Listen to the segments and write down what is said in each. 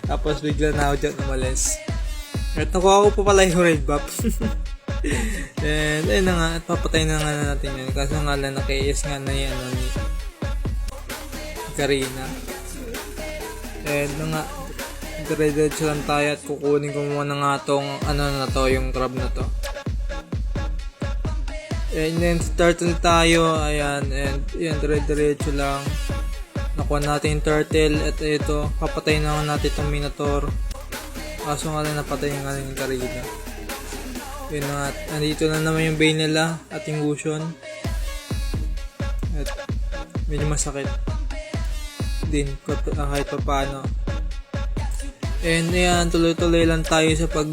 Tapos bigla na ako dyan umalis. At nakuha ko pa pala yung red buff. And ayun na nga, at papatay na nga natin yun. Kaso nga lang naki-is nga na yan ni Karina. And na nga, dire-diretso lang tayo at kukunin ko muna nga tong ano na to, yung crab na to. And then start na tayo, ayan, and yan, dire-diretso lang. Nakuha natin yung turtle at ito, papatay na natin itong minotaur. Kaso nga lang napatay nga rin yung Karina. Yun na nga, andito na naman yung bane nila at yung Gusion. At medyo masakit din kahit pa paano. And ayan, tuloy-tuloy lang tayo sa pag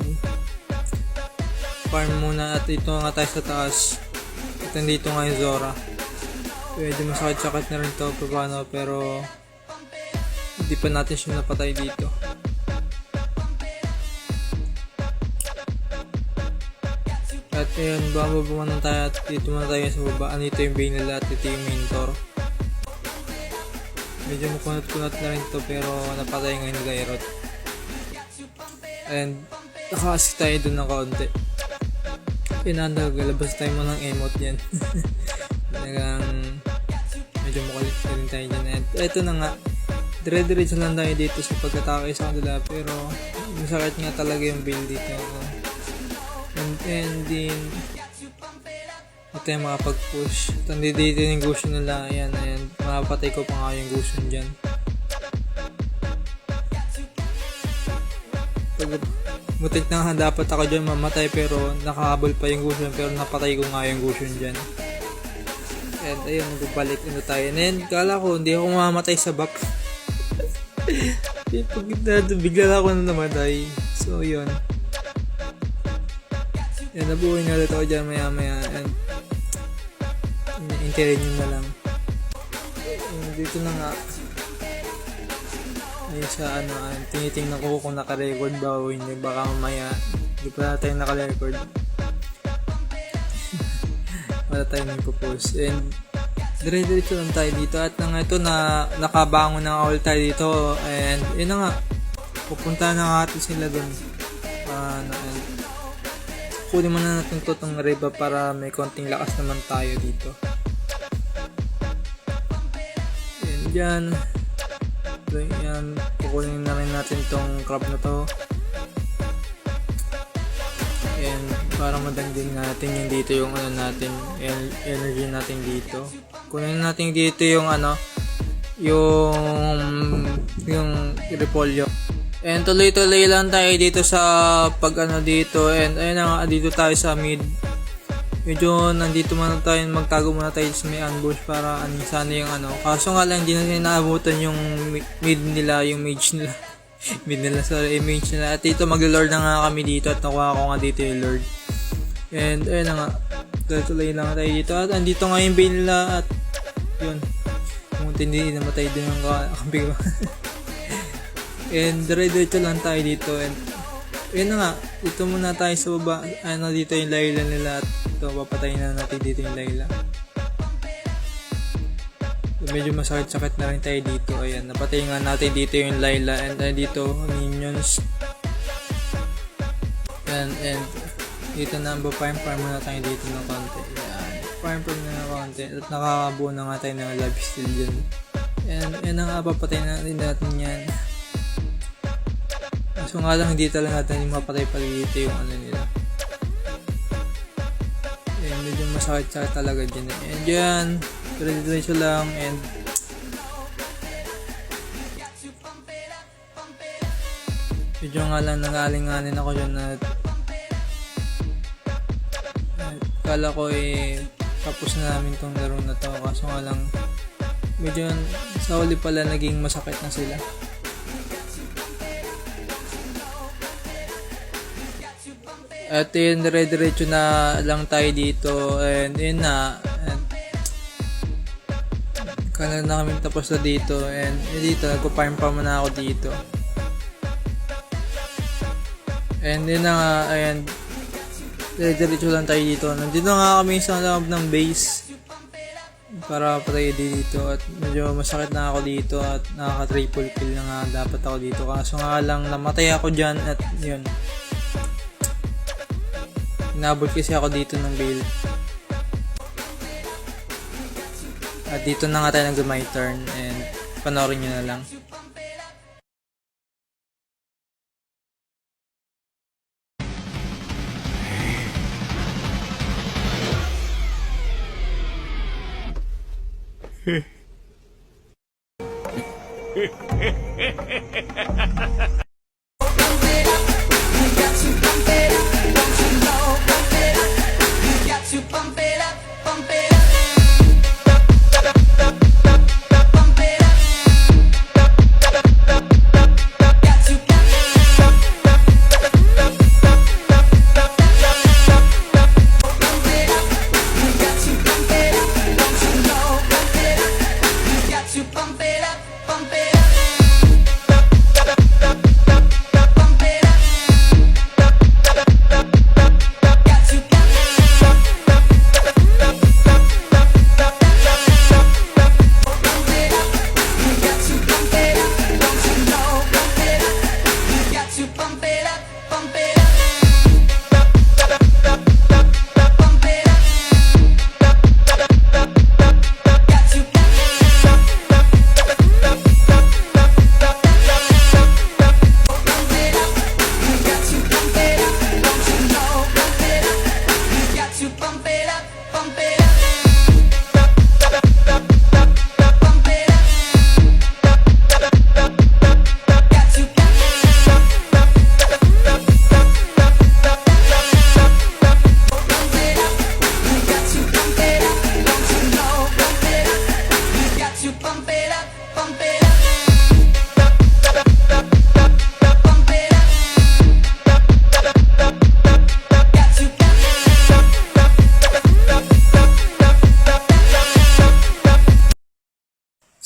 farm muna at ito nga tayo sa taas. At nandito nga yung Zora. Medyo masakit-sakit na rin to pa paano, pero hindi pa natin siya napatay dito. At ayun, bababa muna tayo at dito muna tayo sa baba. Andito yung bane nila at ito yung mentor. Medyo makunat-kunat na rin to, pero napatay nga yung Gairot. And naka-ask tayo dun ng kaunti. Galabas tayo mo ng emote yan. Talagang medyo makulit na rin tayo dyan. And eto na nga, dire-diretso lang tayo dito sa pagkatake sa kanila, pero masakit nga talaga yung build dito. And din ito yung makapag-push. Tandi dito yung Gusion nila. Ayan. Makapatay ko pa nga yung Gusion dyan. Mutik na nga dapat ako dyan mamatay, pero nakahabol pa yung Gusion, pero napatay ko nga yung Gusion dyan. And ayun, nagbabalik tayo. And then kala ko hindi ako mamamatay sa back. Bigla na ako na namatay. So yun. Yan, nabuhay na ulit ako dyan maya and intirin nyo na lang. Dito na nga ay sa tinitingnan ko kung naka-record ba o hindi, baka mamaya hindi pa tayo naka-record. Wala tayo nagpo-post. And dire-diretso lang tayo dito at nga ito na nakabangon na all tayo dito. And yun na nga, pupunta na natin sila dun. Kunin muna natin ito itong reba para may konting lakas naman tayo dito. And dyan, kukunin na rin natin itong crab na to. And para madangding natin yung dito yung natin, energy natin dito. Kunin natin dito yung yung repolyo. And tuloy-tuloy lang tayo dito sa dito. And ayun na nga, dito tayo sa mid. Medyo nandito muna tayo, magtago muna tayo sa may ambush para sana yung Kaso nga lang, hindi na naabutan yung mid nila, yung mage nila. Mage nila. At dito mag-lord na nga kami dito at nakuha ko nga dito yung lord. And ayun na nga, tuloy-tuloy lang tayo dito. At andito nga yung bane nila at yun. Kung hindi namatay din yung kampi ko. And dire-diretso lang tayo dito. And yun na nga, dito muna tayo sa baba. Dito yung Layla nila at ito, papatayin na natin dito yung Layla. Medyo masakit-sakit na rin tayo dito. Ayan, napatayin nga natin dito yung Layla. And dito, minions. And dito na, farm muna tayo dito ng konti. Ayan, farm na ng konti. At nakakabuo na nga tayo ng life steal dyan. And yan na nga, papatayin natin yan. So nga lang, hindi talaga natin yung mapatay pa dito yung nila. And medyo masakit talaga dyan. And dyan, diretso lang. And medyo nga lang nangalinganin ako dyan at kala ko tapos na namin tong laro na to. Kaso nga lang, medyo sa huli pala naging masakit na sila. At yun, dire-diretso na lang tayo dito. And yun na. Kala na kami tapos na dito. And dito, nagpo-farm pa muna ako dito. And yun na nga, ayan. Dire-diretso lang tayo dito. Nandito nga kami sa loob ng base. para patay dito at medyo masakit na ako dito at nakaka triple kill na nga dapat ako dito, kaso nga lang namatay ako dyan at yun, inabot kasi ako dito ng build at dito na nga tayo nag-my turn and panoorin nyo na lang.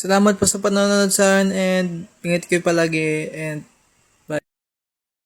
Salamat po sa panonood saan and ingat kayo palagi and